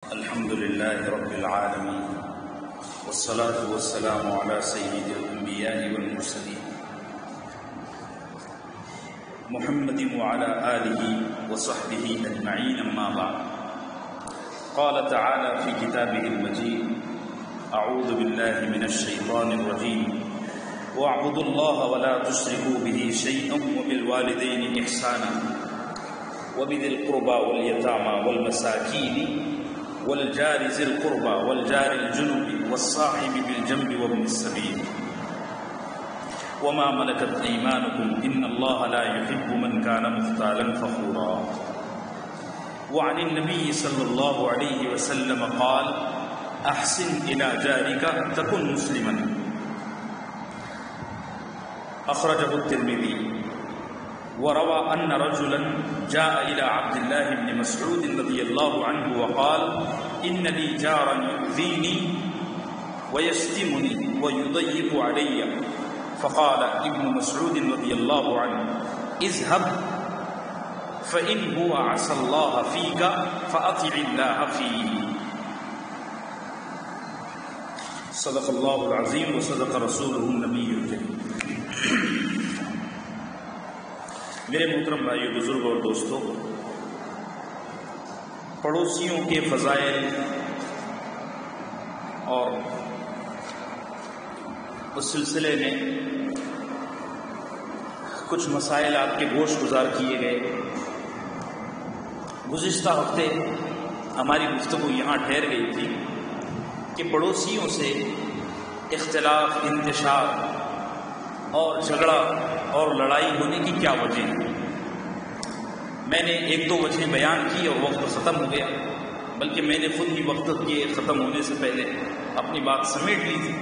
الحمد لله رب العالمين والصلاة والسلام على سيد الأنبياء والمرسلين محمد وعلى آله وصحبه أجمعين أما بعد قال تعالى في كتابه المجيد أعوذ بالله من الشيطان الرجيم واعبدوا الله ولا تشركوا به شيئا وبالوالدين إحسانا وبذي القربى واليتامى والمساكين والجار ذي القربى والجار الجنب والصاحب بالجنب وابن السبيل وما ملكت أيمانكم إن الله لا يحب من كان مختالا فخورا. وعن النبي صلى الله عليه وسلم قال أحسن إلى جارك تكن مسلما. أخرجه الترمذي. وروى أن رجلا جاء إلى عبد الله بن مسعود رضي الله عنه وقال إن لي جارا يؤذيني ويشتمني ويضيق علي. فقال ابن مسعود رضي الله عنه اذهب فإن هو عصى الله فيك فأطع الله فيه. صدق الله العظيم وصدق رسوله النبي الكريم. میرے محترم بھائیو، بزرگ اور دوستو، پڑوسیوں کے فضائل اور اس سلسلے میں کچھ مسائل آپ کے گوش گزار کیے گئے. گزشتہ ہفتے ہماری گفتگو یہاں ٹھہر گئی تھی کہ پڑوسیوں سے اختلاف، انتشار اور جھگڑا اور لڑائی ہونے کی کیا وجہ ہے. میں نے ایک دو وجہ بیان کی اور وقت ختم ہو گیا، بلکہ میں نے خود ہی وقت کے ختم ہونے سے پہلے اپنی بات سمیٹ لی تھی.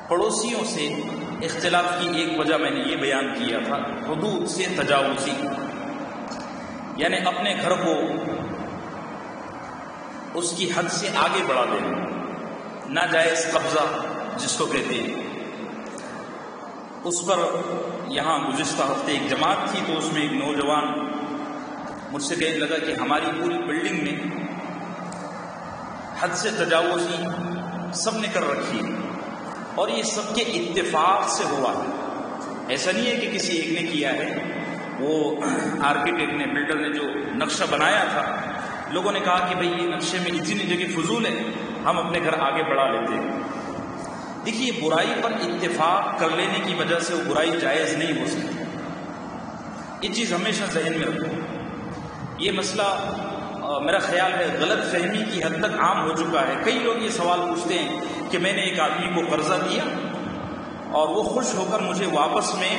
پڑوسیوں سے اختلاف کی ایک وجہ میں نے یہ بیان کیا تھا، حدود سے تجاوزی، یعنی اپنے گھر کو اس کی حد سے آگے بڑھا دینا، ناجائز قبضہ جس کو کہتے ہیں. اس پر یہاں گزشتہ ہفتے ایک جماعت تھی، تو اس میں ایک نوجوان مجھ سے کہنے لگا کہ ہماری پوری بلڈنگ میں حد سے تجاوزی سب نے کر رکھی ہے اور یہ سب کے اتفاق سے ہوا ہے. ایسا نہیں ہے کہ کسی ایک نے کیا ہے. وہ آرکیٹیکٹ نے، بلڈر نے جو نقشہ بنایا تھا، لوگوں نے کہا کہ بھئی یہ نقشے میں اتنی جگہ فضول ہے، ہم اپنے گھر آگے بڑھا لیتے ہیں. دیکھیے، برائی پر اتفاق کر لینے کی وجہ سے وہ برائی جائز نہیں ہو سکتی. یہ چیز ہمیشہ ذہن میں رکھو. یہ مسئلہ میرا خیال ہے غلط فہمی کی حد تک عام ہو چکا ہے. کئی لوگ یہ سوال پوچھتے ہیں کہ میں نے ایک آدمی کو قرضہ دیا اور وہ خوش ہو کر مجھے واپس میں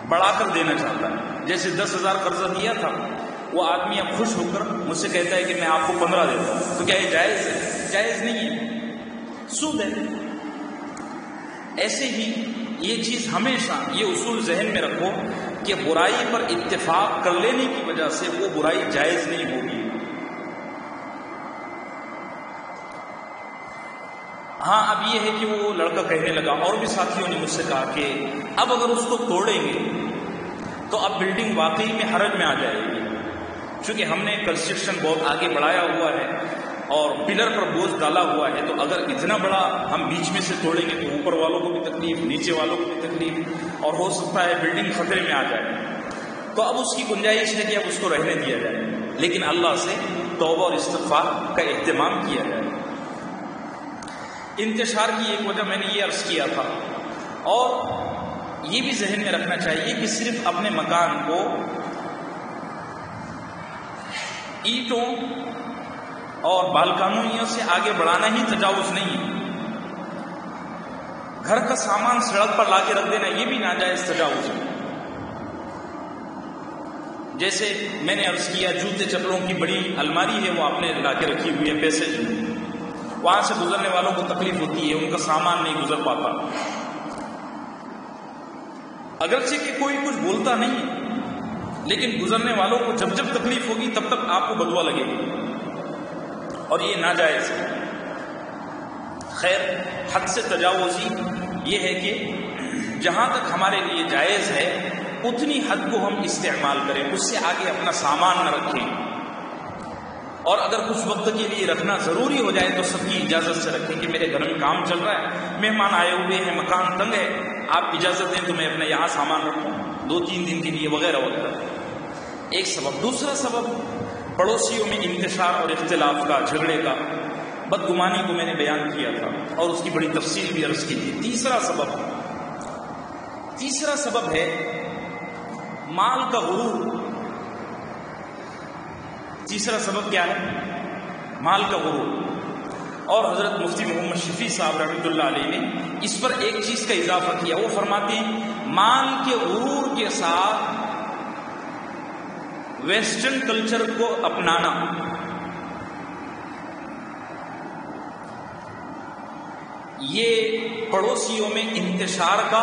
بڑھا کر دینا چاہتا ہے. جیسے 10,000 قرضہ دیا تھا، وہ آدمی اب خوش ہو کر مجھ سے کہتا ہے کہ میں آپ کو 15 دیتا ہوں. تو کیا یہ جائز ہے؟ جائز نہیں ہے، سود ہے. ایسے ہی یہ چیز ہمیشہ یہ اصول ذہن میں رکھو کہ برائی پر اتفاق کر لینے کی وجہ سے وہ برائی جائز نہیں ہوگی. ہاں، اب یہ ہے کہ وہ لڑکا کہنے لگا، اور بھی ساتھیوں نے مجھ سے کہا کہ اب اگر اس کو توڑیں گے تو اب بلڈنگ واقعی میں حرج میں آ جائے گی، چونکہ ہم نے کنسٹرکشن بہت آگے بڑھایا ہوا ہے اور پلر پر بوجھ ڈالا ہوا ہے. تو اگر اتنا بڑا ہم بیچ میں سے توڑیں گے تو اوپر والوں کو بھی تکلیف، نیچے والوں کو بھی تکلیف، اور ہو سکتا ہے بلڈنگ خطرے میں آ جائے. تو اب اس کی گنجائش ہے کہ اب اس کو رہنے دیا جائے، لیکن اللہ سے توبہ اور استغفار کا اہتمام کیا جائے. انتشار کی ایک وجہ میں نے یہ عرض کیا تھا، اور یہ بھی ذہن میں رکھنا چاہیے کہ صرف اپنے مکان کو اینٹوں اور بالکانیوں سے آگے بڑھانا ہی تجاوز نہیں ہے. گھر کا سامان سڑک پر لا کے رکھ دینا یہ بھی ناجائز تجاوز ہے. جیسے میں نے عرض کیا، جوتے چپلوں کی بڑی الماری ہے، وہ آپ نے لا کے رکھی ہوئی ہے پیسے جو، وہاں سے گزرنے والوں کو تکلیف ہوتی ہے، ان کا سامان نہیں گزر پاتا. اگرچہ کہ کوئی کچھ بولتا نہیں ہے، لیکن گزرنے والوں کو جب جب تکلیف ہوگی تب تک آپ کو بدوا لگے گی، اور یہ ناجائز ہے. خیر، حد سے تجاوزی یہ ہے کہ جہاں تک ہمارے لیے جائز ہے اتنی حد کو ہم استعمال کریں، اس سے آگے اپنا سامان نہ رکھیں. اور اگر کچھ وقت کے لیے رکھنا ضروری ہو جائے تو سب کی اجازت سے رکھیں کہ میرے گھر میں کام چل رہا ہے، مہمان آئے ہوئے ہیں، مکان تنگ ہے، آپ اجازت دیں تو میں اپنے یہاں سامان رکھوں 2-3 دن کے لیے وغیرہ وغیرہ. ایک سبب. دوسرا سبب پڑوسیوں میں انتشار اور اختلاف کا، جھگڑے کا، بدگمانی کو میں نے بیان کیا تھا اور اس کی بڑی تفصیل بھی عرض کی تھی. تیسرا سبب ہے مال کا غرور. تیسرا سبب کیا ہے؟ مال کا غرور. اور حضرت مفتی محمد شفیع صاحب رحمۃ اللہ علیہ نے اس پر ایک چیز کا اضافہ کیا. وہ فرماتے ہیں مال کے غرور کے ساتھ ویسٹرن کلچر کو اپنانا یہ پڑوسیوں میں انتشار کا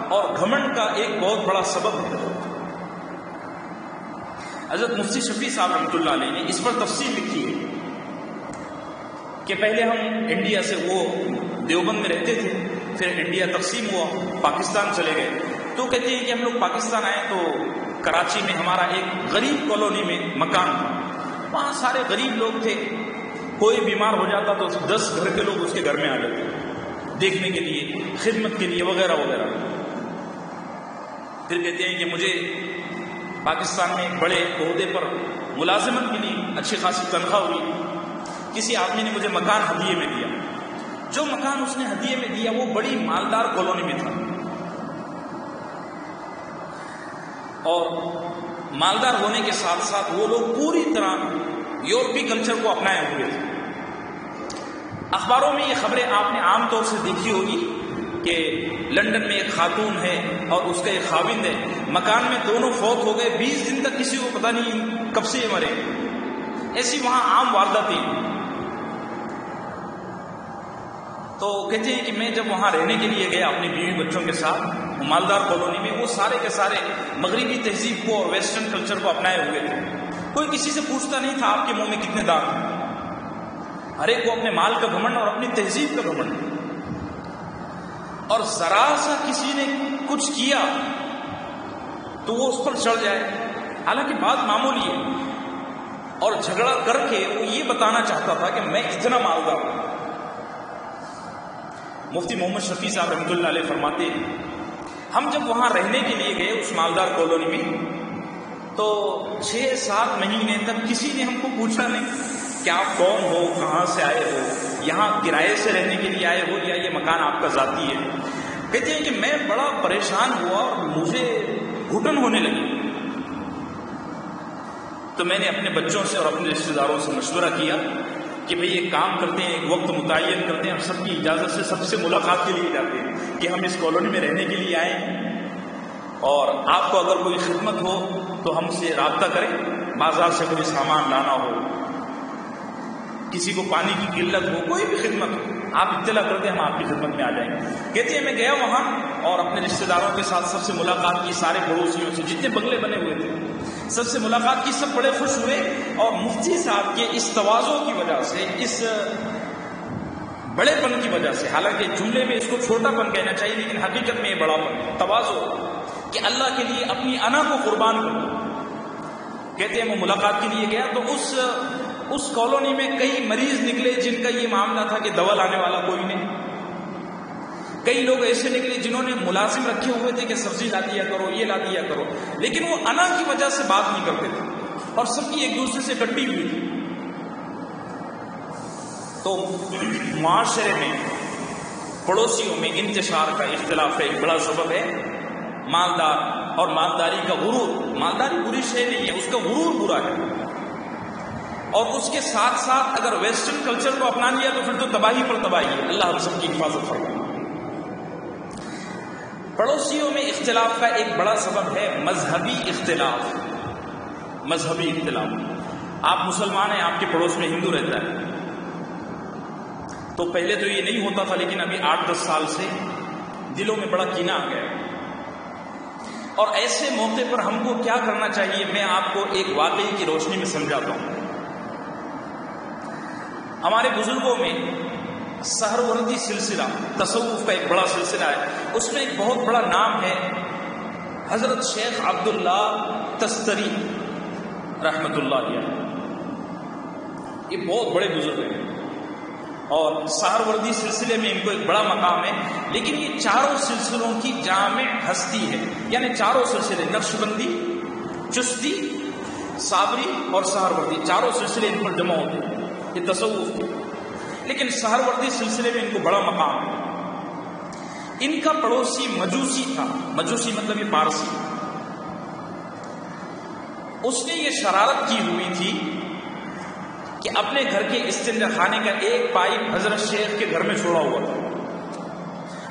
اور گھمنڈ کا ایک بہت بڑا سبب ہے. حضرت مفتی شفیع صاحب رحمۃ اللہ علیہ نے اس پر تفصیل لکھی ہے کہ پہلے ہم انڈیا سے، وہ دیوبند میں رہتے تھے، پھر انڈیا تقسیم ہوا، پاکستان چلے گئے. تو کہتے ہیں کہ ہم لوگ پاکستان آئے تو کراچی میں ہمارا ایک غریب کالونی میں مکان تھا. وہاں سارے غریب لوگ تھے. کوئی بیمار ہو جاتا تو 10 گھر کے لوگ اس کے گھر میں آ جاتے دیکھنے کے لیے، خدمت کے لیے وغیرہ وغیرہ. پھر کہتے ہیں کہ مجھے پاکستان میں ایک بڑے عہدے پر ملازمت ملی، اچھی خاصی تنخواہ ہوئی. کسی آدمی نے مجھے مکان ہدیے میں دیا. جو مکان اس نے ہدیے میں دیا وہ بڑی مالدار کالونی میں تھا، اور مالدار ہونے کے ساتھ ساتھ وہ لوگ پوری طرح یورپی کلچر کو اپنائے ہوئے تھے. اخباروں میں یہ خبریں آپ نے عام طور سے دیکھی ہوگی کہ لندن میں ایک خاتون ہے اور اس کا ایک خاوند ہے، مکان میں دونوں فوت ہو گئے، 20 دن تک کسی کو پتہ نہیں کب سے یہ مرے. ایسی وہاں عام وارداتیں. تو کہتے ہیں کہ میں جب وہاں رہنے کے لیے گیا اپنی بیوی بچوں کے ساتھ مالدار کالونی میں، وہ سارے کے سارے مغربی تہذیب کو اور ویسٹرن کلچر کو اپنائے ہوئے تھے. کوئی کسی سے پوچھتا نہیں تھا آپ کے منہ میں کتنے دانت ہیں. ہر ایک کو اپنے مال کا گھمنڈ اور اپنی تہذیب کا گھمنڈ. اور ذرا سا کسی نے کچھ کیا تو وہ اس پر چڑھ جائے، حالانکہ بات معمولی ہے، اور جھگڑا کر کے وہ یہ بتانا چاہتا تھا کہ میں اتنا مالدار ہوں. مفتی محمد شفیع صاحب رحمۃ اللہ علیہ فرماتے ہیں ہم جب وہاں رہنے کے لیے گئے اس مالدار کالونی میں، تو 6-7 مہینے تک کسی نے ہم کو پوچھا نہیں کہ آپ کون ہو، کہاں سے آئے ہو، یہاں کرائے سے رہنے کے لیے آئے ہو یا یہ مکان آپ کا ذاتی ہے. کہتے ہیں کہ میں بڑا پریشان ہوا اور مجھے گھٹن ہونے لگی. تو میں نے اپنے بچوں سے اور اپنے رشتہ داروں سے مشورہ کیا کہ بھئی ایک کام کرتے ہیں، ایک وقت متعین کرتے ہیں، ہم سب کی اجازت سے سب سے ملاقات کے لیے جاتے ہیں کہ ہم اس کالونی میں رہنے کے لیے آئے ہیں، اور آپ کو اگر کوئی خدمت ہو تو ہم سے رابطہ کریں. بازار سے کوئی سامان لانا ہو، کسی کو پانی کی قلت ہو، کوئی بھی خدمت ہو، آپ اطلاع کر دیں، ہم آپ کی خدمت میں آ جائیں گے. کہتے ہیں میں گیا وہاں اور اپنے رشتہ داروں کے ساتھ سب سے ملاقات کی، سارے پڑوسیوں سے، جتنے بنگلے بنے ہوئے تھے سب سے ملاقات کی. سب بڑے خوش ہوئے، اور مفتی صاحب کے اس تواضع کی وجہ سے، اس بڑے پن کی وجہ سے، حالانکہ جملے میں اس کو چھوٹا پن کہنا چاہیے لیکن حقیقت میں یہ بڑا پن، تواضع، کہ اللہ کے لیے اپنی انا کو قربان کرو. کہتے ہیں وہ ملاقات کے لیے گیا تو اس کالونی میں کئی مریض نکلے جن کا یہ معاملہ تھا کہ دوا لانے والا کوئی نہیں. کئی لوگ ایسے نکلے جنہوں نے ملازم رکھے ہوئے تھے کہ سبزی لا دیا کرو، یہ لا دیا کرو، لیکن وہ انا کی وجہ سے بات نہیں کرتے تھے اور سب کی ایک دوسرے سے کٹی ہوئی تھی. تو معاشرے میں پڑوسیوں میں انتشار کا، اختلاف کا ایک بڑا سبب ہے مالدار اور مالداری کا غرور. مالداری بری شے نہیں ہے، اس کا غرور برا ہے. اور اس کے ساتھ ساتھ اگر ویسٹرن کلچر کو اپنا لیا تو پھر تو تباہی پر تباہی ہے. اللہ ہم سب کی حفاظت فرمائے. پڑوسیوں میں اختلاف کا ایک بڑا سبب ہے مذہبی اختلاف. مذہبی اختلاف. آپ مسلمان ہیں، آپ کے پڑوس میں ہندو رہتا ہے، تو پہلے تو یہ نہیں ہوتا تھا، لیکن ابھی 8-10 سال سے دلوں میں بڑا کینہ آ گیا. اور ایسے موقع پر ہم کو کیا کرنا چاہیے، میں آپ کو ایک واقعے کی روشنی میں سمجھاتا ہوں. ہمارے بزرگوں میں سہروردی سلسلہ، تصوف کا ایک بڑا سلسلہ ہے. اس میں ایک بہت بڑا نام ہے حضرت شیخ عبداللہ تستری رحمۃ اللہ علیہ. یہ بہت بڑے بزرگ ہیں اور سہروردی سلسلے میں ان کو ایک بڑا مقام ہے، لیکن یہ چاروں سلسلوں کی جامع ہستی ہے، یعنی چاروں سلسلے نقشبندی، چشتی، صابری اور سہروردی، چاروں سلسلے ان پر جمع ہوتے ہیں، یہ تصوف ہے، لیکن سہروردی سلسلے میں ان کو بڑا مقام ہے۔ ان کا پڑوسی مجوسی تھا، مجوسی مطلب یہ پارسی، اس نے یہ شرارت کی ہوئی تھی کہ اپنے گھر کے استنجا خانے کا ایک پائپ حضرت شیخ کے گھر میں چھوڑا ہوا تھا۔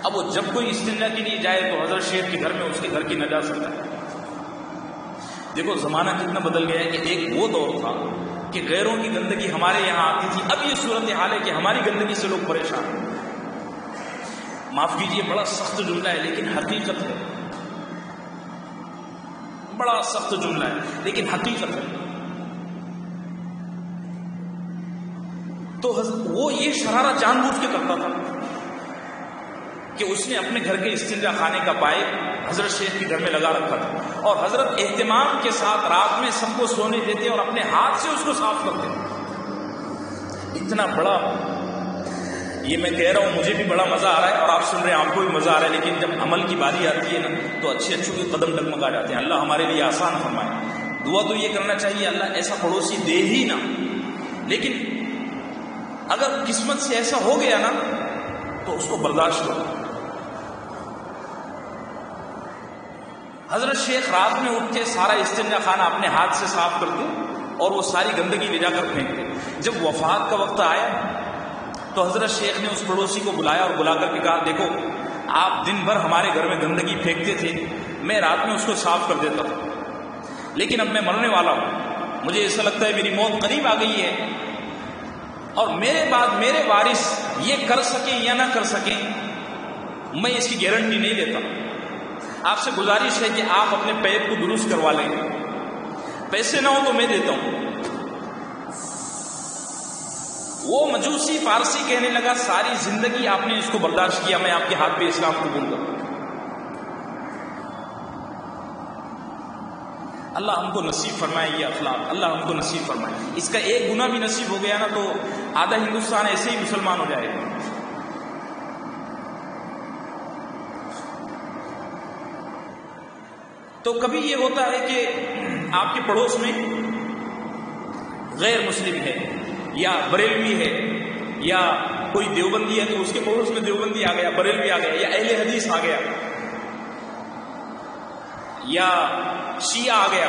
اب وہ جب کوئی استنجا کے لیے جائے تو حضرت شیخ کے گھر میں اس کے گھر کی نجاست ہے۔ دیکھو زمانہ کتنا بدل گیا ہے کہ ایک وہ دور تھا کہ غیروں کی گندگی ہمارے یہاں آتی تھی، اب یہ صورتحال ہے کہ ہماری گندگی سے لوگ پریشان ہیں۔ معاف کیجئے بڑا سخت جملہ ہے لیکن حقیقت ہے، بڑا سخت جملہ ہے لیکن حقیقت ہے۔ تو وہ یہ شرارت جان بوجھ کے کرتا تھا کہ اس نے اپنے گھر کے استنجا خانے کا پائپ حضرت شیخ کے گھر میں لگا رکھا تھا، اور حضرت اہتمام کے ساتھ رات میں سب کو سونے دیتے اور اپنے ہاتھ سے اس کو صاف کرتے۔ اتنا بڑا، یہ میں کہہ رہا ہوں مجھے بھی بڑا مزہ آ رہا ہے اور آپ سن رہے ہیں آپ کو بھی مزہ آ رہا ہے، لیکن جب عمل کی باری آتی ہے نا تو اچھے کے قدم ڈگمگا جاتے ہیں۔ اللہ ہمارے لیے آسان فرمائے۔ دعا تو یہ کرنا چاہیے اللہ ایسا پڑوسی دے ہی نہ، لیکن اگر قسمت سے ایسا ہو گیا نا تو اس کو برداشت کرو۔ حضرت شیخ رات میں اٹھ کے سارا استنجا خانہ اپنے ہاتھ سے صاف کرتے اور وہ ساری گندگی لے جا کر پھینکتے۔ جب وفات کا وقت آیا تو حضرت شیخ نے اس پڑوسی کو بلایا اور بلا کر کے کہا دیکھو آپ دن بھر ہمارے گھر میں گندگی پھینکتے تھے، میں رات میں اس کو صاف کر دیتا تھا، لیکن اب میں مرنے والا ہوں، مجھے ایسا لگتا ہے میری موت قریب آ گئی ہے، اور میرے بعد میرے وارث یہ کر سکیں یا نہ کر سکیں میں اس کی گارنٹی نہیں دیتا، آپ سے گزارش ہے کہ آپ اپنے پیپ کو درست کروا لیں، پیسے نہ ہو تو میں دیتا ہوں۔ وہ مجوسی فارسی کہنے لگا ساری زندگی آپ نے اس کو برداشت کیا، میں آپ کے ہاتھ پہ اسلام قبول کروں۔ اللہ ہم کو نصیب فرمائے یہ اخلاق، اللہ ہم کو نصیب فرمائے۔ اس کا ایک گناہ بھی نصیب ہو گیا نا تو آدھا ہندوستان ایسے ہی مسلمان ہو جائے گا۔ تو کبھی یہ ہوتا ہے کہ آپ کے پڑوس میں غیر مسلم ہے یا بریلوی ہے یا کوئی دیوبندی ہے تو اس کے پڑوس میں دیوبندی آ گیا، بریلوی آ گیا، یا اہل حدیث آ گیا یا شیعہ آ گیا،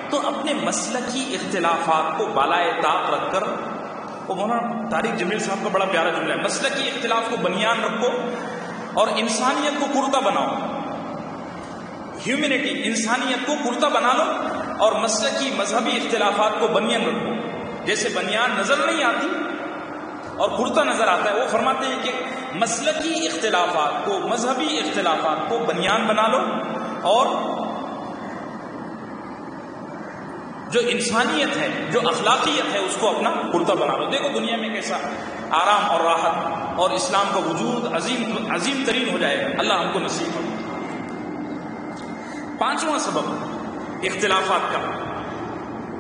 تو اپنے مسلکی اختلافات کو بالائے طاق رکھ کر، وہ مولانا طارق جمیل صاحب کا بڑا پیارا جملہ ہے، مسلکی اختلاف کو بنیان رکھو اور انسانیت کو کرتا بناؤ۔ ہیومینٹی، انسانیت کو کرتا بنا لو اور مسلکی مذہبی اختلافات کو بنیان رکھو۔ جیسے بنیان نظر نہیں آتی اور کرتا نظر آتا ہے، وہ فرماتے ہیں کہ مسلکی اختلافات کو، مذہبی اختلافات کو بنیان بنا لو اور جو انسانیت ہے، جو اخلاقیت ہے، اس کو اپنا کرتا بنا لو۔ دیکھو دنیا میں کیسا آرام اور راحت اور اسلام کا وجود عظیم ترین ہو جائے گا۔ اللہ ہم کو نصیب کرے۔ پانچواں سبب اختلافات کا،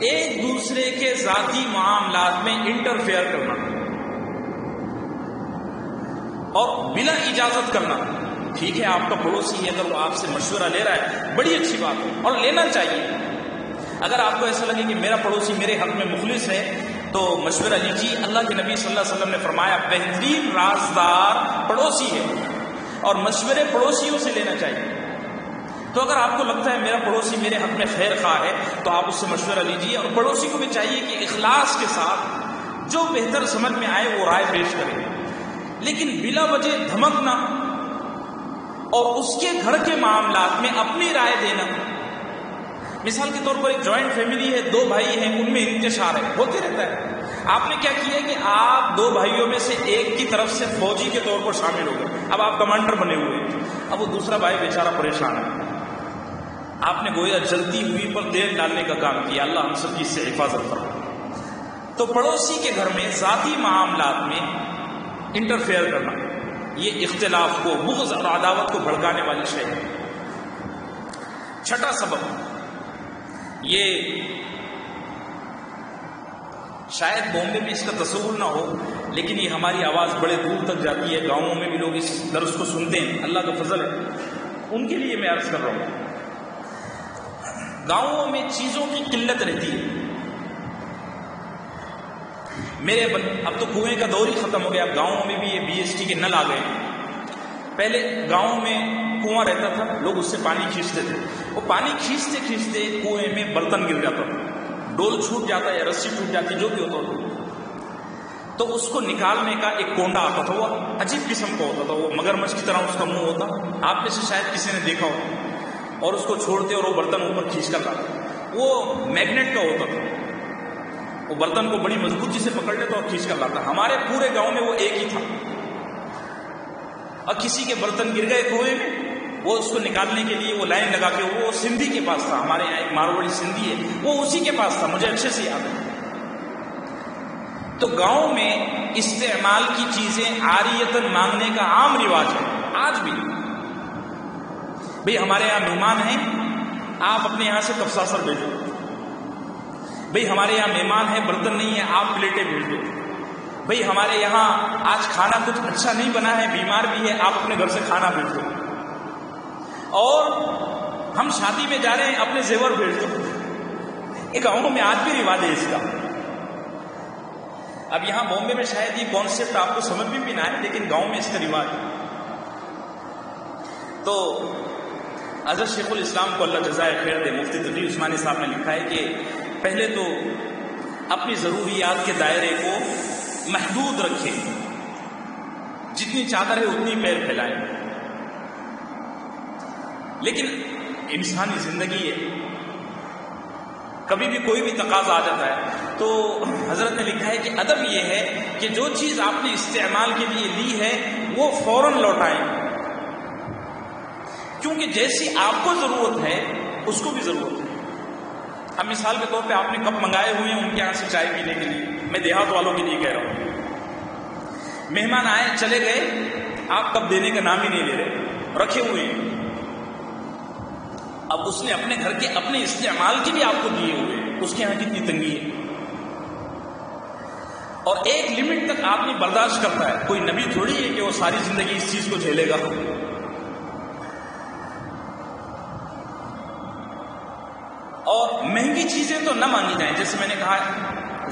ایک دوسرے کے ذاتی معاملات میں انٹرفیئر کرنا اور بلا اجازت کرنا۔ ٹھیک ہے آپ کا پڑوسی ہے، اگر وہ آپ سے مشورہ لے رہا ہے بڑی اچھی بات ہے اور لینا چاہیے۔ اگر آپ کو ایسا لگے کہ میرا پڑوسی میرے حق میں مخلص ہے تو مشورہ لیجیے۔ اللہ کے نبی صلی اللہ علیہ وسلم نے فرمایا بہترین رازدار پڑوسی ہے اور مشورے پڑوسیوں سے لینا چاہیے۔ تو اگر آپ کو لگتا ہے میرا پڑوسی میرے حق میں خیر خواہ ہے تو آپ اس سے مشورہ لیجیے، اور پڑوسی کو بھی چاہیے کہ اخلاص کے ساتھ جو بہتر سمجھ میں آئے وہ رائے پیش کرے، لیکن بلا وجہ دھمکنا اور اس کے گھر کے معاملات میں اپنی رائے دینا۔ مثال کے طور پر ایک جوائنٹ فیملی ہے، دو بھائی ہیں، ان میں انتشار ہے، ہوتے رہتا ہے۔ آپ نے کیا کیا کہ آپ دو بھائیوں میں سے ایک کی طرف سے فوجی کے طور پر شامل ہو گئے، اب آپ کمانڈر بنے ہوئے ہیں، اب وہ دوسرا بھائی بیچارہ پریشان ہے۔ آپ نے گویا جلتی ہوئی پر تیل ڈالنے کا کام کیا۔ اللہ ہم سب کی اس سے حفاظت فرمائے۔ تو پڑوسی کے گھر میں ذاتی معاملات میں انٹرفیئر کرنا، یہ اختلاف کو، بغض اور عداوت کو بھڑکانے والی شے ہے۔ چھٹا سبب یہ شاید بامبے میں اس کا تصور نہ ہو، لیکن یہ ہماری آواز بڑے دور تک جاتی ہے، گاؤں میں بھی لوگ اس درس کو سنتے ہیں، اللہ کا فضل ہے، ان کے لیے میں عرض کر رہا ہوں۔ گاؤں میں چیزوں کی قلت رہتی ہے، اب تو کنویں کا دور ہی ختم ہو گیا، اب گاؤں میں بھی یہ BST کے نل آ گئے۔ پہلے گاؤں میں کنواں رہتا تھا، لوگ اس سے پانی کھینچتے تھے، وہ پانی کھینچتے کھینچتے کنویں میں برتن گر جاتا تھا، ڈول چھوٹ جاتا ہے، رسی ٹوٹ جاتی، جو بھی ہوتا تھا، تو اس کو نکالنے کا ایک کونڈا آتا تھا، وہ عجیب قسم کا ہوتا تھا، وہ مگرمچھ کی طرح اس کا منہ ہوتا، آپ میں سے شاید کسی نے دیکھا ہو، اور اس کو چھوڑتے اور وہ برتن اوپر کھینچ کر لاتا، وہ میگنیٹ کا ہوتا تھا، وہ برتن کو بڑی مضبوطی سے پکڑ لیتا اور کھینچ کر لاتا۔ ہمارے پورے گاؤں میں وہ ایک ہی تھا، اور کسی کے برتن گر گئے کنویں میں، وہ اس کو نکالنے کے لیے وہ لائن لگا کے، وہ سندھی کے پاس تھا، ہمارے یہاں ایک ماروڑی سندھی ہے، وہ اسی کے پاس تھا، مجھے اچھے سے یاد ہے۔ تو گاؤں میں استعمال کی چیزیں عاریتاً مانگنے کا عام رواج ہے آج بھی۔ بھئی ہمارے یہاں مہمان ہیں، آپ اپنے یہاں سے تفساسر بھیجو، بھئی ہمارے یہاں مہمان ہے، برتن نہیں ہے، آپ پلیٹیں بھیج دو، بھئی ہمارے یہاں آج کھانا کچھ اچھا نہیں بنا ہے، بیمار بھی ہے، آپ اپنے گھر سے کھانا بھیج دو، اور ہم شادی میں جا رہے ہیں، اپنے زیور بھیج دو۔ ایک گاؤں میں آج بھی رواج ہے اس کا۔ اب یہاں بامبے میں شاید یہ کانسیپٹ آپ کو سمجھ میں بھی نہ آئے، لیکن گاؤں میں اس کا رواج ہے۔ تو حضرت شیخ الاسلام کو اللہ جزائے خیر دے، مفتی تقی عثمانی صاحب نے لکھا ہے کہ پہلے تو اپنی ضروریات کے دائرے کو محدود رکھیں، جتنی چادر ہے اتنی پیر پھیلائیں، لیکن انسانی زندگی ہے، کبھی بھی کوئی بھی تقاضا آ جاتا ہے۔ تو حضرت نے لکھا ہے کہ ادب یہ ہے کہ جو چیز آپ نے استعمال کے لیے لی ہے وہ فوراً لوٹائیں، کیونکہ جیسی آپ کو ضرورت ہے اس کو بھی ضرورت ہے۔ اب مثال کے طور پہ آپ نے کپ منگائے ہوئے ہیں ان کے یہاں سے چائے پینے کے لیے، میں دیہات والوں کے لیے کہہ رہا ہوں، مہمان آئے چلے گئے، آپ کپ دینے کا نام ہی نہیں لے رہے، رکھے ہوئے ہیں، اب اس نے اپنے گھر کے اپنے استعمال کے لیے آپ کو دیے ہوئے، اس کے یہاں کتنی تنگی ہے، اور ایک لمٹ تک آدمی برداشت کرتا ہے، کوئی نبی تھوڑی ہے کہ وہ ساری زندگی اس چیز کو جھیلے گا۔ اور مہنگی چیزیں تو نہ مانگی جائیں، جیسے میں نے کہا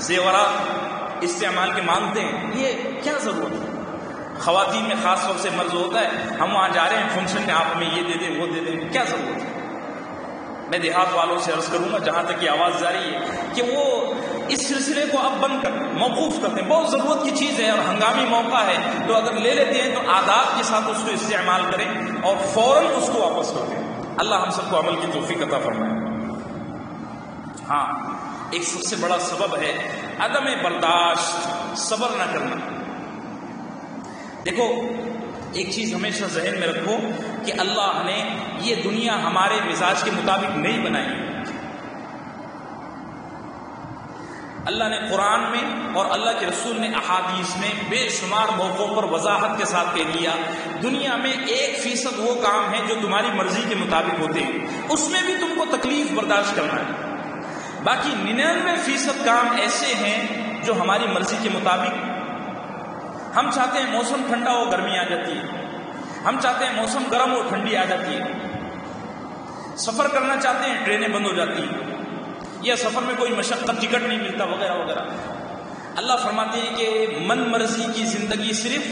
زیورات استعمال کے مانگتے ہیں، یہ کیا ضرورت ہے؟ خواتین میں خاص طور سے مرض ہوتا ہے، ہم وہاں جا رہے ہیں فنکشن میں، آپ ہمیں یہ دے دیں وہ دے دیں، کیا ضرورت ہے؟ میں دیہات والوں سے عرض کروں گا جہاں تک یہ آواز جاری ہے کہ وہ اس سلسلے کو اب بند کر دیں، موقوف کر دیں، بہت ضرورت کی چیز ہے اور ہنگامی موقع ہے، تو اگر لے لیتے ہیں تو آداب کے ساتھ اس کو استعمال کریں اور فوراً اس کو واپس کر دیں۔ اللہ ہم سب کو عمل کی توفیق عطا فرمائے۔ ہاں، ایک سب سے بڑا سبب ہے عدم برداشت، صبر نہ کرنا۔ دیکھو ایک چیز ہمیشہ ذہن میں رکھو کہ اللہ نے یہ دنیا ہمارے مزاج کے مطابق نہیں بنائی، اللہ نے قرآن میں اور اللہ کے رسول نے احادیث میں بے شمار موقعوں پر وضاحت کے ساتھ کہہ دیا، دنیا میں 1% وہ کام ہے جو تمہاری مرضی کے مطابق ہوتے ہیں، اس میں بھی تم کو تکلیف برداشت کرنا ہے، باقی 99% کام ایسے ہیں جو ہماری مرضی کے مطابق۔ ہم چاہتے ہیں موسم ٹھنڈا ہو گرمی آ جاتی ہے، ہم چاہتے ہیں موسم گرم ہو ٹھنڈی آ جاتی ہے، سفر کرنا چاہتے ہیں ٹرینیں بند ہو جاتی ہیں، یا سفر میں کوئی مشقت ٹکٹ نہیں ملتا وغیرہ وغیرہ۔ اللہ فرماتے ہیں کہ من مرضی کی زندگی صرف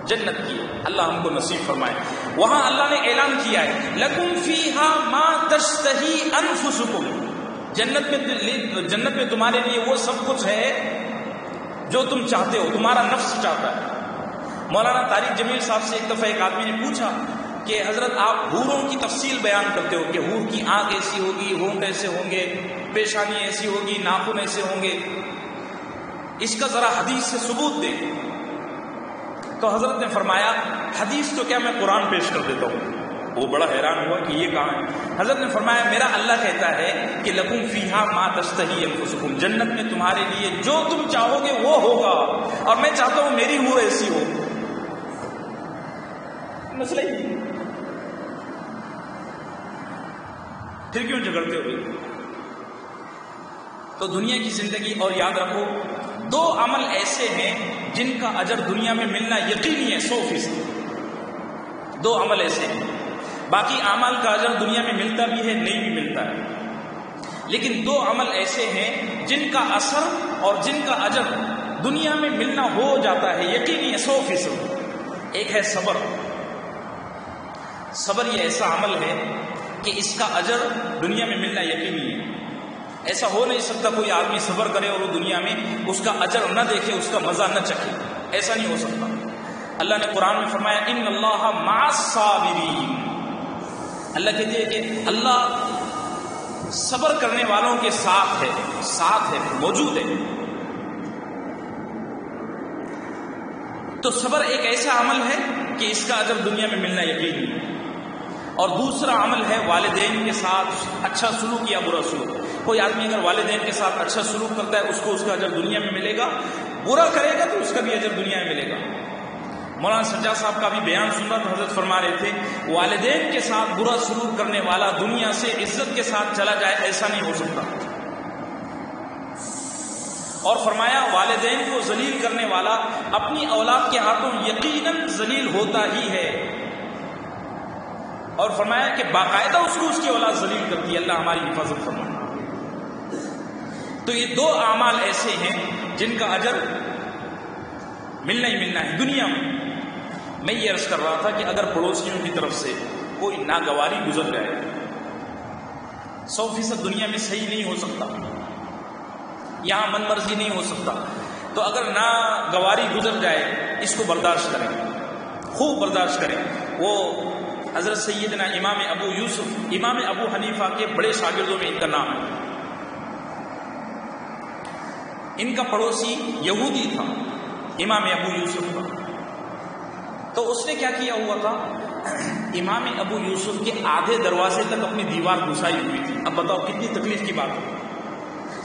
جنت کی، اللہ ہم کو نصیب فرمائے۔ وہاں اللہ نے اعلان کیا ہے لَكُمْ فِيهَا مَا تَشْتَهِي أَنفُسُكُمْ، جنت میں تمہارے لیے وہ سب کچھ ہے جو تم چاہتے ہو، تمہارا نفس چاہتا ہے۔ مولانا طارق جمیل صاحب سے ایک دفعہ ایک آدمی نے پوچھا کہ حضرت آپ حوروں کی تفصیل بیان کرتے ہو کہ حور کی آنکھ ایسی ہوگی، ہونٹ ایسے ہوں گے، پیشانی ایسی ہوگی، ناخن ایسے ہوں گے، اس کا ذرا حدیث سے ثبوت دیں۔ تو حضرت نے فرمایا حدیث تو کیا، میں قرآن پیش کر دیتا ہوں۔ وہ بڑا حیران ہوا کہ یہ کہاں ہے؟ حضرت نے فرمایا میرا اللہ کہتا ہے کہ لَكُمْ فِيهَا مَا تَشْتَهِي أَنفُسُكُمْ، جنت میں تمہارے لیے جو تم چاہو گے وہ ہوگا، اور میں چاہتا ہوں میری حور ایسی ہو۔ مسئلہ ہی پھر کیوں جھگڑتے ہو؟ تو دنیا کی زندگی، اور یاد رکھو 2 عمل ایسے ہیں جن کا اجر دنیا میں ملنا یقینی ہے 100%. 2 عمل ایسے ہیں، باقی اعمال کا اجر دنیا میں ملتا بھی ہے، نہیں بھی ملتا ہے، لیکن 2 عمل ایسے ہیں جن کا اثر اور جن کا اجر دنیا میں ملنا ہو جاتا ہے، یقینی ہے 100%. ایک ہے صبر. صبر یہ ایسا عمل ہے کہ اس کا اجر دنیا میں ملنا یقینی ہے. ایسا ہو نہیں سکتا کوئی آدمی صبر کرے اور وہ دنیا میں اس کا اجر نہ دیکھے، اس کا مزہ نہ چکھے، ایسا نہیں ہو سکتا. اللہ نے قرآن میں فرمایا ان اللہ مع الصابرین. اللہ کہتے ہیں کہ اللہ صبر کرنے والوں کے ساتھ ہے، موجود ہے. تو صبر ایک ایسا عمل ہے کہ اس کا اجر دنیا میں ملنا یقینی ہے. اور دوسرا عمل ہے والدین کے ساتھ اچھا سلوک یا برا سلوک. کوئی آدمی اگر والدین کے ساتھ اچھا سلوک کرتا ہے اس کو اس کا اجر دنیا میں ملے گا، برا کرے گا تو اس کا بھی اجر دنیا میں ملے گا. مولانا سجاد صاحب کا بھی بیان سن رہا تو حضرت فرما رہے تھے والدین کے ساتھ برا سلوک کرنے والا دنیا سے عزت کے ساتھ چلا جائے، ایسا نہیں ہو سکتا. اور فرمایا والدین کو ذلیل کرنے والا اپنی اولاد کے ہاتھوں یقیناً ذلیل ہوتا ہی ہے. اور فرمایا کہ باقاعدہ اس کو اس کی اولاد ذلیل کرتی ہے. اللہ ہماری حفاظت فرمائے. تو یہ 2 اعمال ایسے ہیں جن کا اجر ملنا ہی ملنا ہے دنیا میں. میں یہ عرض کر رہا تھا کہ اگر پڑوسیوں کی طرف سے کوئی ناگواری گزر جائے، 100% دنیا میں صحیح نہیں ہو سکتا، یہاں من مرضی نہیں ہو سکتا. تو اگر ناگواری گزر جائے اس کو برداشت کریں، خوب برداشت کریں. وہ حضرت سیدنا امام ابو یوسف، امام ابو حنیفہ کے بڑے شاگردوں میں ان کا نام ہے. ان کا پڑوسی یہودی تھا امام ابو یوسف کا. تو اس نے کیا کیا ہوا تھا، امام ابو یوسف کے آدھے دروازے تک اپنی دیوار گھسائی ہوئی تھی. اب بتاؤ کتنی تکلیف کی بات ہے.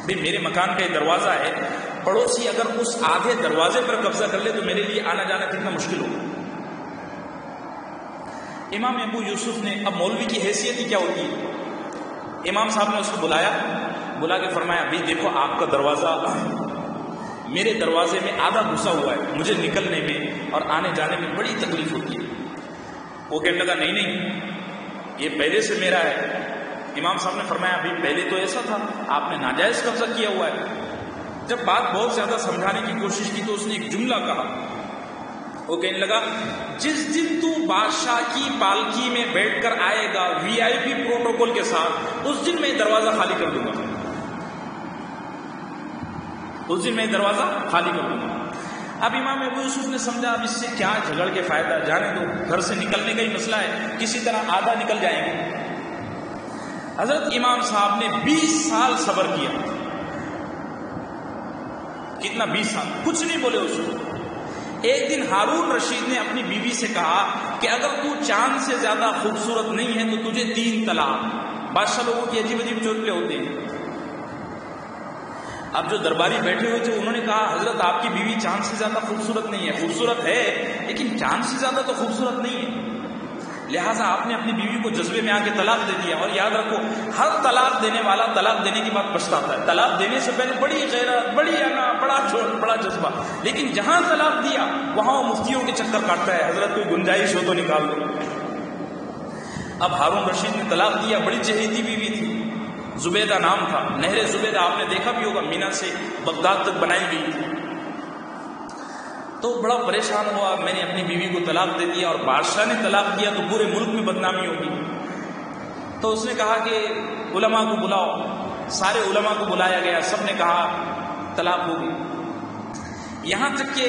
بھائی میرے مکان کا یہ دروازہ ہے، پڑوسی اگر اس آدھے دروازے پر قبضہ کر لے تو میرے لیے آنا جانا کتنا مشکل ہوگا. امام ابو یوسف نے، اب مولوی کی حیثیت ہی کیا ہوتی ہے، امام صاحب نے اس کو بلا کے فرمایا بھائی دیکھو آپ کا دروازہ میرے دروازے میں آدھا گھسا ہوا ہے، مجھے نکلنے میں اور آنے جانے میں بڑی تکلیف ہوتی ہے. وہ کہنے لگا نہیں یہ پہلے سے میرا ہے. امام صاحب نے فرمایا ابھی پہلے تو ایسا تھا، آپ نے ناجائز قبضہ کیا ہوا ہے. جب بات بہت زیادہ سمجھانے کی کوشش کی تو اس نے ایک جملہ کہا. وہ کہنے لگا جس دن تو بادشاہ کی پالکی میں بیٹھ کر آئے گا VIP پروٹوکول کے ساتھ، اس دن میں دروازہ خالی کر دوں گا. اس دن میں دروازہ خالی کر دوں گا. اب امام ابو یوسف نے سمجھا اب اس سے کیا جھگڑ کے فائدہ، جانے دو، گھر سے نکلنے کا ہی مسئلہ ہے، کسی طرح آدھا نکل جائیں گے. حضرت امام صاحب نے 20 سال صبر کیا. کتنا 20 سال، کچھ نہیں بولے اس کو. ایک دن ہارون رشید نے اپنی بیوی سے کہا کہ اگر تو چاند سے زیادہ خوبصورت نہیں ہے تو تجھے 3 طلاق. بادشاہ لوگوں کی عجیب عجیب چوٹلے ہوتے ہیں. اب جو درباری بیٹھے ہوئے تھے انہوں نے کہا حضرت آپ کی بیوی چاند سے زیادہ خوبصورت نہیں ہے. خوبصورت ہے لیکن چاند سے زیادہ تو خوبصورت نہیں ہے. لہٰذا آپ نے اپنی بیوی کو جذبے میں آ کے طلاق دے دیا. اور یاد رکھو ہر طلاق دینے والا طلاق دینے کی بات پچھتاتا ہے. طلاق دینے سے پہلے بڑی غیرت، بڑی انا، بڑا جذبہ، لیکن جہاں طلاق دیا وہاں وہ مفتیوں کے چکر کاٹتا ہے. حضرت کوئی گنجائش ہو تو نکال دو. اب ہارون رشید نے طلاق دیا. بڑی چہیتی بیوی تھی، زبیدہ نام تھا. نہر زبیدہ آپ نے دیکھا بھی ہوگا، مینا سے بغداد تک بنائی گئی تھی. تو بڑا پریشان ہوا، میں نے اپنی بیوی کو طلاق دے دیا اور بادشاہ نے طلاق دیا تو پورے ملک میں بدنامی ہوگی. تو اس نے کہا کہ علماء کو بلاؤ. سارے علماء کو بلایا گیا، سب نے کہا طلاق ہوگی. یہاں تک کہ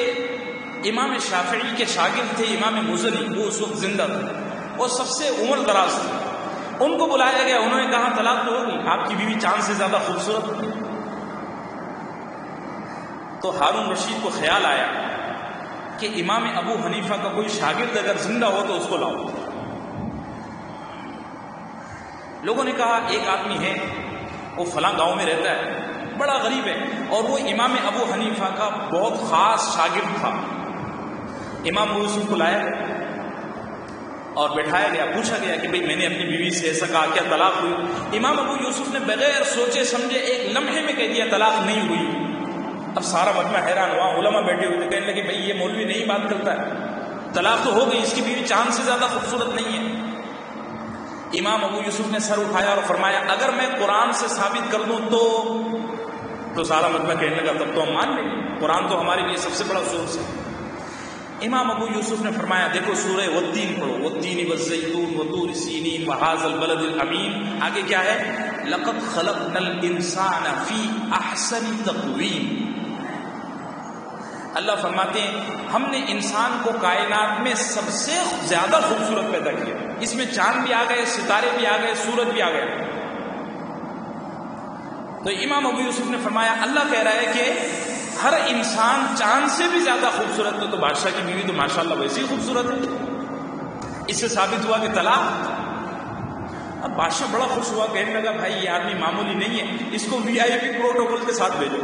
امام شافعی کے شاگرد تھے امام مزنی، وہ اس وقت زندہ تھے، وہ سب سے عمر دراز تھے. ان کو بلایا گیا، انہوں نے کہا طلاق تو ہوگی، آپ کی بیوی چاند سے زیادہ خوبصورت. تو ہارون رشید کو خیال آیا کہ امام ابو حنیفہ کا کوئی شاگرد اگر زندہ ہو تو اس کو لاؤ. لوگوں نے کہا ایک آدمی ہے وہ فلاں گاؤں میں رہتا ہے، بڑا غریب ہے، اور وہ امام ابو حنیفہ کا بہت خاص شاگرد تھا. امام ابو یوسف کو لایا. اور بٹھایا گیا, پوچھا گیا کہ بھئی میں نے اپنی بیوی سے ایسا کہا, کیا طلاق ہوئی؟ امام ابو یوسف نے بغیر سوچے سمجھے ایک لمحے میں کہہ دیا طلاق نہیں ہوئی. اب سارا مجمع حیران ہوا, علماء بیٹھے ہوئے کہنے لگے بھئی یہ مولوی نہیں بات کرتا ہے, طلاق تو ہو گئی, اس کی بیوی چاند سے زیادہ خوبصورت نہیں ہے. امام ابو یوسف نے سر اٹھایا اور فرمایا اگر میں قرآن سے ثابت کر دوں تو سارا مجمع کہنے لگا تب تو ہم مان لیں گے, قرآن تو ہمارے لیے سب سے بڑا سورس ہے. امام ابو یوسف نے فرمایا دیکھو سورہ والتین پڑھو, والتین والزیتون وطور سینین وہذا البلد الامین. آگے کیا ہے؟ لقد خلقنا الانسان فی احسن تقویم. اللہ فرماتے ہیں ہم نے انسان کو کائنات میں سب سے زیادہ خوبصورت پیدا کیا. اس میں چاند بھی آ گئے, ستارے بھی آ گئے, سورج بھی آ گئے. تو امام ابو یوسف نے فرمایا اللہ کہہ رہا ہے کہ ہر انسان چاند سے بھی زیادہ خوبصورت ہے, تو بادشاہ کی بیوی تو ماشاءاللہ ویسی ہی خوبصورت ہے. اس سے ثابت ہوا کہ طلاق. اب بادشاہ بڑا خوش ہوا, کہنے لگا بھائی یہ آدمی معمولی نہیں ہے, اس کو VIP پروٹوکول کے ساتھ بھیجو.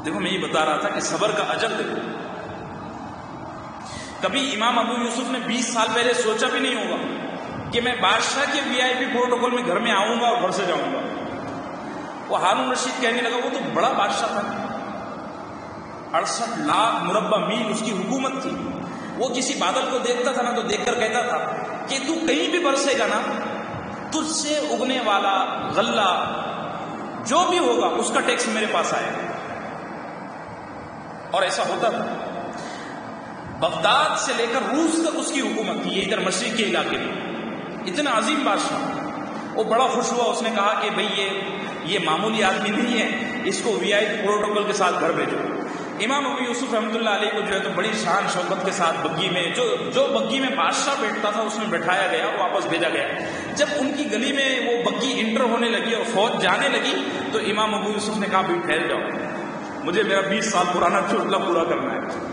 دیکھو میں یہ بتا رہا تھا کہ صبر کا اجر دیکھو. کبھی امام ابو یوسف نے 20 سال پہلے سوچا بھی نہیں ہوگا کہ میں بادشاہ کے VIP پروٹوکول میں گھر میں آؤں گا اور گھر سے جاؤں گا. وہ ہارون رشید کہنے لگا وہ تو بڑا بادشاہ تھا, 68 لاکھ مربع میل اس کی حکومت تھی. وہ کسی بادل کو دیکھتا تھا نا تو دیکھ کر کہتا تھا کہ تو کہیں بھی برسے گا نا, تجھ سے اگنے والا غلہ جو بھی ہوگا اس کا ٹیکس میرے پاس آئے گا. اور ایسا ہوتا تھا. بغداد سے لے کر روس تک اس کی حکومت تھی, یہ ادھر مشرق کے علاقے میں. اتنا عظیم بادشاہ. وہ بڑا خوش ہوا, اس نے کہا کہ بھئی یہ معمولی آدمی نہیں ہے, اس کو VIP پروٹوکول کے ساتھ گھر بھیجو. امام ابو یوسف رحمۃ اللہ علیہ کو جو ہے تو بڑی شان شوکت کے ساتھ بگی میں جو بگی میں بادشاہ بیٹھتا تھا اس میں بٹھایا گیا, واپس بھیجا گیا. جب ان کی گلی میں وہ بگی انٹر ہونے لگی اور فوج جانے لگی تو امام ابو یوسف نے کہا بھائی ٹھہر جاؤ, مجھے میرا 20 سال پرانا چٹلا پورا کرنا ہے.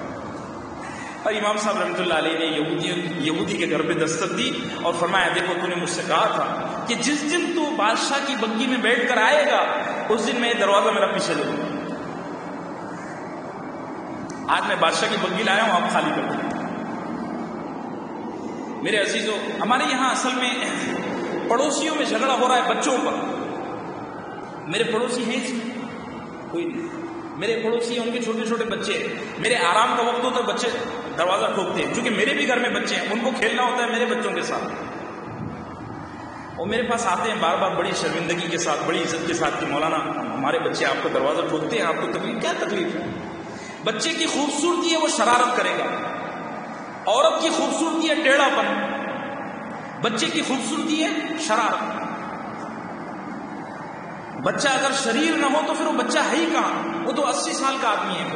اور امام صاحب رحمۃ اللہ علیہ نے یہودی کے گھر پہ دستک دی اور فرمایا دیکھو تو نے مجھ سے کہا تھا کہ جس دن تو بادشاہ کی بگی میں بیٹھ کر آئے گا اس دن میں یہ دروازہ میرا پیچھے لوں گا. آج میں بادشاہ کی بگی لایا ہوں, آپ خالی کر دیں. میرے عزیزو, ہمارے یہاں اصل میں پڑوسیوں میں جھگڑا ہو رہا ہے بچوں پر. میرے پڑوسی ہیں اس میں کوئی نہیں, میرے پڑوسی ہیں, ان کے چھوٹے چھوٹے بچے ہیں. میرے آرام کا وقت ہوتا ہے بچے دروازہ ٹھوکتے ہیں, کیونکہ میرے بھی گھر میں بچے ہیں, ان کو کھیلنا ہوتا ہے میرے بچوں کے ساتھ. وہ میرے پاس آتے ہیں بار بار بڑی شرمندگی کے ساتھ, بڑی عزت کے ساتھ کہ مولانا ہمارے بچے آپ کو دروازہ ٹھوکتے ہیں, آپ کو تکلیف. کیا تکلیف ہے؟ بچے کی خوبصورتی ہے وہ شرارت کرے گا, عورت کی خوبصورتی ہے ٹیڑھا پن, بچے کی خوبصورتی ہے شرارت. بچہ اگر شریر نہ ہو تو پھر وہ بچہ ہے ہی کہاں؟ وہ تو 80 سال کا آدمی ہے.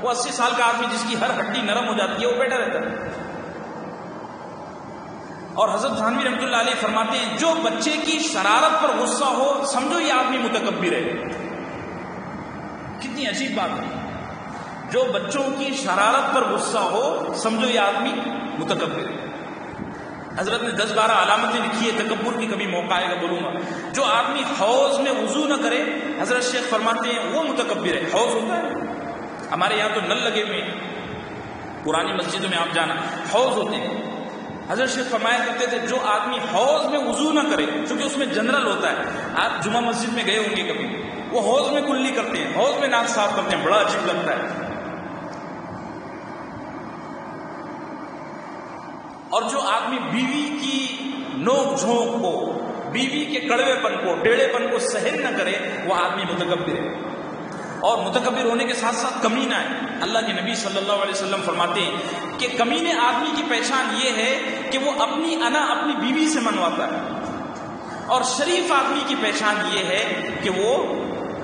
وہ 80 سال کا آدمی جس کی ہر ہڈی نرم ہو جاتی ہے وہ بیٹھا رہتا ہے. اور حضرت تھانوی رحمۃ اللہ علیہ فرماتے ہیں جو بچے کی شرارت پر غصہ ہو سمجھو یہ آدمی متکبر ہے. کتنی عجیب بات ہے, جو بچوں کی شرارت پر غصہ ہو سمجھو یہ آدمی متکبر ہے. حضرت نے 10-12 علامتیں لکھی ہے تکبر کی, کبھی موقع آئے گا بولوں گا. جو آدمی حوض میں وضو نہ کرے, حضرت شیخ فرماتے ہیں وہ متکبر ہے. حوض ہوتا ہے ہمارے یہاں تو نل لگے ہوئے ہیں, پرانی مسجدوں میں آپ جانا حوض ہوتے ہیں. حضرت شیخ فرمایا کرتے تھے جو آدمی حوض میں وضو نہ کرے, کیونکہ اس میں جنرل ہوتا ہے, آپ جمعہ مسجد میں گئے ہوں گے کبھی, وہ حوض میں کلی کرتے ہیں, حوض میں ناک صاف کرتے ہیں, بڑا عجیب لگتا ہے. اور جو آدمی بیوی کی نوک جھونک کو, بیوی کے کڑوے پن کو, ٹیڑھے پن کو سہن نہ کرے وہ آدمی متکبر ہے. اور متکبر ہونے کے ساتھ ساتھ کمینہ ہے. اللہ کے نبی صلی اللہ علیہ وسلم فرماتے ہیں کہ کمینے آدمی کی پہچان یہ ہے کہ وہ اپنی انا اپنی بیوی سے منواتا ہے, اور شریف آدمی کی پہچان یہ ہے کہ وہ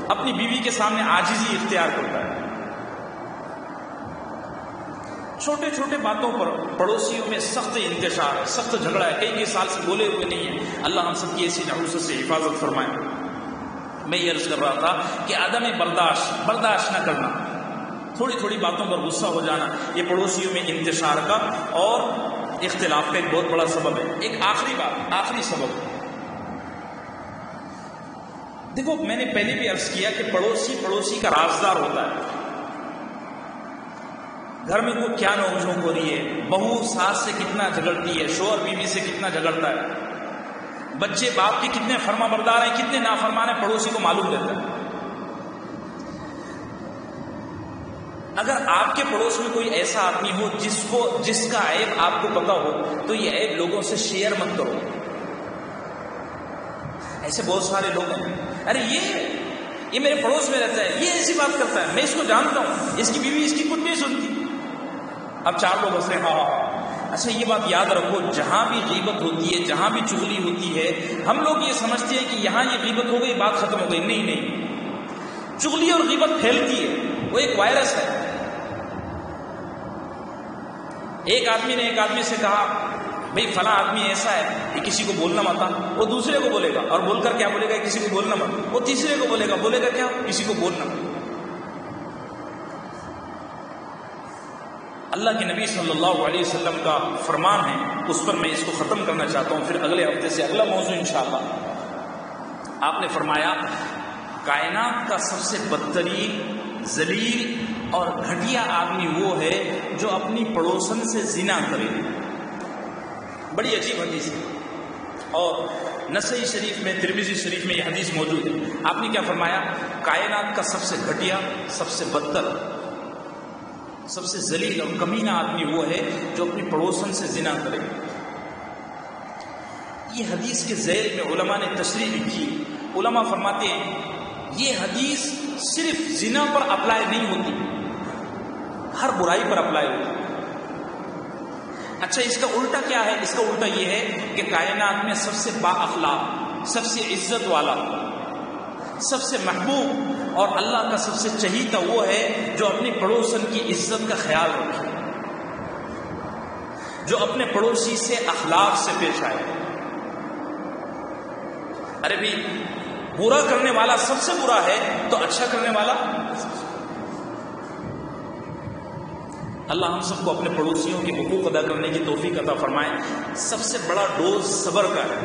اپنی بیوی کے سامنے عاجزی اختیار کرتا ہے. چھوٹے چھوٹے باتوں پر پڑوسیوں میں سخت انتشار, سخت جھگڑا ہے, کئی سال سے بولے ہوئے نہیں ہیں. اللہ ہم سب کی ایسی نحوست سے حفاظت فرمائے. میں یہ عرض کر رہا تھا کہ عدم برداشت نہ کرنا, تھوڑی تھوڑی باتوں پر غصہ ہو جانا, یہ پڑوسیوں میں انتشار کا اور اختلاف کا ایک بہت بڑا سبب ہے. ایک آخری سبب, دیکھو میں نے پہلے بھی عرض کیا کہ پڑوسی کا رازدار ہوتا ہے. گھر میں کوئی کیا نوک جھونک ہو رہی ہے، بہو ساس سے کتنا جھگڑتی ہے، شوہر بیوی سے کتنا جھگڑتا ہے، بچے باپ کے کتنے فرما بردار ہیں، کتنے نافرمان ہیں، پڑوسی کو معلوم رہتا ہے۔ اگر آپ کے پڑوس میں کوئی ایسا آدمی ہو جس کا عیب آپ کو پتا ہو تو یہ عیب لوگوں سے شیئر مت کرو۔ ایسے بہت سارے لوگ ہیں، ارے یہ میرے پڑوس میں رہتا ہے، یہ ایسی بات کرتا ہے، میں اس کو جانتا ہوں، اس کی بیوی اس کی کچھ نہیں سنتی۔ اب چار لوگ ہنستے ہیں، ہاں اچھا یہ بات یاد رکھو، جہاں بھی غیبت ہوتی ہے، جہاں بھی چغلی ہوتی ہے، ہم لوگ یہ سمجھتے ہیں کہ یہاں یہ غیبت ہو گئی، بات ختم ہو گئی۔ نہیں، چغلی اور غیبت پھیلتی ہے، وہ ایک وائرس ہے۔ ایک آدمی نے ایک آدمی سے کہا بھئی فلاں آدمی ایسا ہے کہ کسی کو بولنا مت، وہ دوسرے کو بولے گا، اور بول کر کیا بولے گا؟ کسی کو بولنا مت۔ وہ تیسرے کو بولے گا کیا؟ کسی کو بولنا مت۔ اللہ کے نبی صلی اللہ علیہ وسلم کا فرمان ہے، اس پر میں اس کو ختم کرنا چاہتا ہوں، پھر اگلے ہفتے سے اگلا موضوع انشاءاللہ۔ آپ نے فرمایا کائنات کا سب سے بدترین، ذلیل اور گھٹیا آدمی وہ ہے جو اپنی پڑوسن سے زنا کرے۔ بڑی عجیب حدیث ہے، اور نسائی شریف میں، ترمذی شریف میں یہ حدیث موجود ہے۔ آپ نے کیا فرمایا؟ کائنات کا سب سے گھٹیا، سب سے بدتر، سب سے ذلیل اور کمینہ آدمی وہ ہے جو اپنی پڑوسن سے زنا کرے۔ یہ حدیث کے ذیل میں علماء نے تشریح کی۔ علماء فرماتے ہیں یہ حدیث صرف زنا پر اپلائی نہیں ہوتی، ہر برائی پر اپلائی ہوتی۔ اچھا اس کا الٹا کیا ہے؟ اس کا الٹا یہ ہے کہ کائنات میں سب سے با اخلاق، سب سے عزت والا، سب سے محبوب اور اللہ کا سب سے چہیتا وہ ہے جو اپنے پڑوسن کی عزت کا خیال رکھے، جو اپنے پڑوسی سے اخلاق سے پیش آئے۔ ارے بھی برا کرنے والا سب سے برا ہے تو اچھا کرنے والا؟ اللہ ہم سب کو اپنے پڑوسیوں کے حقوق ادا کرنے کی توفیق عطا فرمائے۔ سب سے بڑا ڈوز صبر کا ہے۔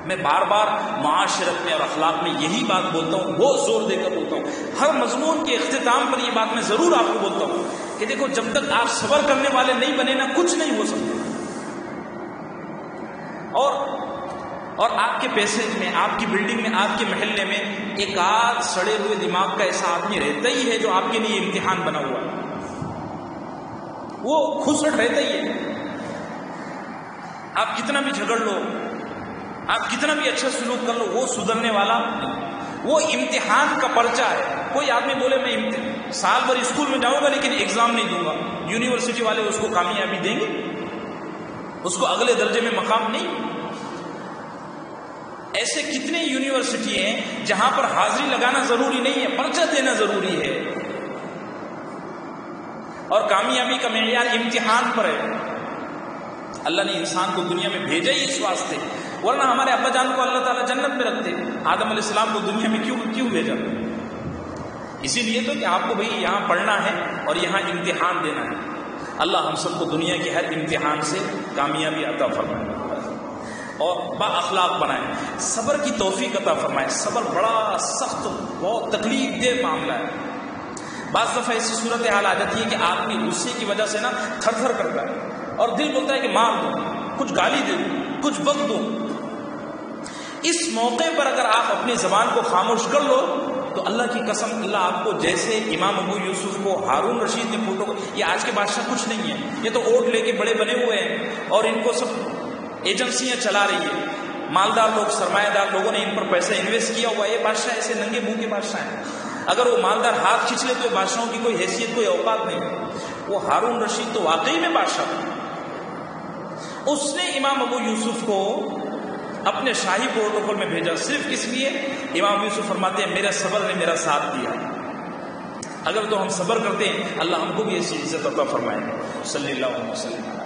میں بار بار معاشرت میں اور اخلاق میں یہی بات بولتا ہوں، بہت زور دے کر بولتا ہوں، ہر مضمون کے اختتام پر یہ بات میں ضرور آپ کو بولتا ہوں کہ دیکھو جب تک آپ صبر کرنے والے نہیں بنے نا، کچھ نہیں ہو سکتا۔ اور آپ کے پیسج میں، آپ کی بلڈنگ میں، آپ کے محلے میں ایک آدھ سڑے ہوئے دماغ کا ایسا آدمی رہتا ہی ہے جو آپ کے لیے امتحان بنا ہوا ہے، وہ کھسٹ رہتا ہی ہے۔ آپ کتنا بھی جھگڑ لو، آپ کتنا بھی اچھا سلوک کر لو، وہ سدھرنے والا، وہ امتحان کا پرچہ ہے۔ کوئی آدمی بولے میں سال بھر اسکول میں جاؤں گا لیکن ایگزام نہیں دوں گا، یونیورسٹی والے اس کو کامیابی دیں گے؟ اس کو اگلے درجے میں مقام نہیں؟ ایسے کتنے یونیورسٹی ہیں جہاں پر حاضری لگانا ضروری نہیں ہے، پرچہ دینا ضروری ہے، اور کامیابی کا معیار امتحان پر ہے۔ اللہ نے انسان کو دنیا میں بھیجا ہی اس واسطے، ورنہ ہمارے ابا جان کو اللہ تعالیٰ جنت میں رکھتے۔ آدم علیہ السلام کو دنیا میں کیوں بھیجا؟ اسی لیے تو کہ آپ کو بھئی یہاں پڑھنا ہے اور یہاں امتحان دینا ہے۔ اللہ ہم سب کو دنیا کے ہر امتحان سے کامیابی عطا فرمائے اور با اخلاق بنائے، صبر کی توفیق عطا فرمائے۔ صبر بڑا سخت، بہت تکلیف دہ معاملہ ہے۔ بعض دفعہ ایسی صورتحال آ جاتی ہے کہ آدمی غصے کی وجہ سے نا تھر تھر کرتا ہے اور دل بولتا ہے کہ مار دوں، کچھ گالی دے دوں، کچھ بک دوں۔ اس موقع پر اگر آپ اپنی زبان کو خاموش کر لو تو اللہ کی قسم، اللہ آپ کو جیسے امام ابو یوسف کو ہارون رشید نے فوٹو، یہ آج کے بادشاہ کچھ نہیں ہے، یہ تو اوٹ لے کے بڑے بنے ہوئے ہیں اور ان کو سب ایجنسیاں چلا رہی ہیں، مالدار لوگ، سرمایہ دار لوگوں نے ان پر پیسہ انویسٹ کیا ہوا ہے۔ یہ بادشاہ ایسے ننگے منہ کے بادشاہ ہیں، اگر وہ مالدار ہاتھ کھینچ لے تو بادشاہوں کی کوئی حیثیت، کوئی اوقات نہیں۔ وہ ہارون رشید تو واقعی میں بادشاہ تھا، اس نے امام ابو یوسف کو اپنے شاہی پروٹوکول میں بھیجا، صرف کس لیے؟ امام یوسف فرماتے ہیں میرا صبر نے میرا ساتھ دیا۔ اگر تو ہم صبر کرتے ہیں، اللہ ہم کو بھی ایسی عزت عطا فرمائے۔ صلی اللہ علیہ وسلم۔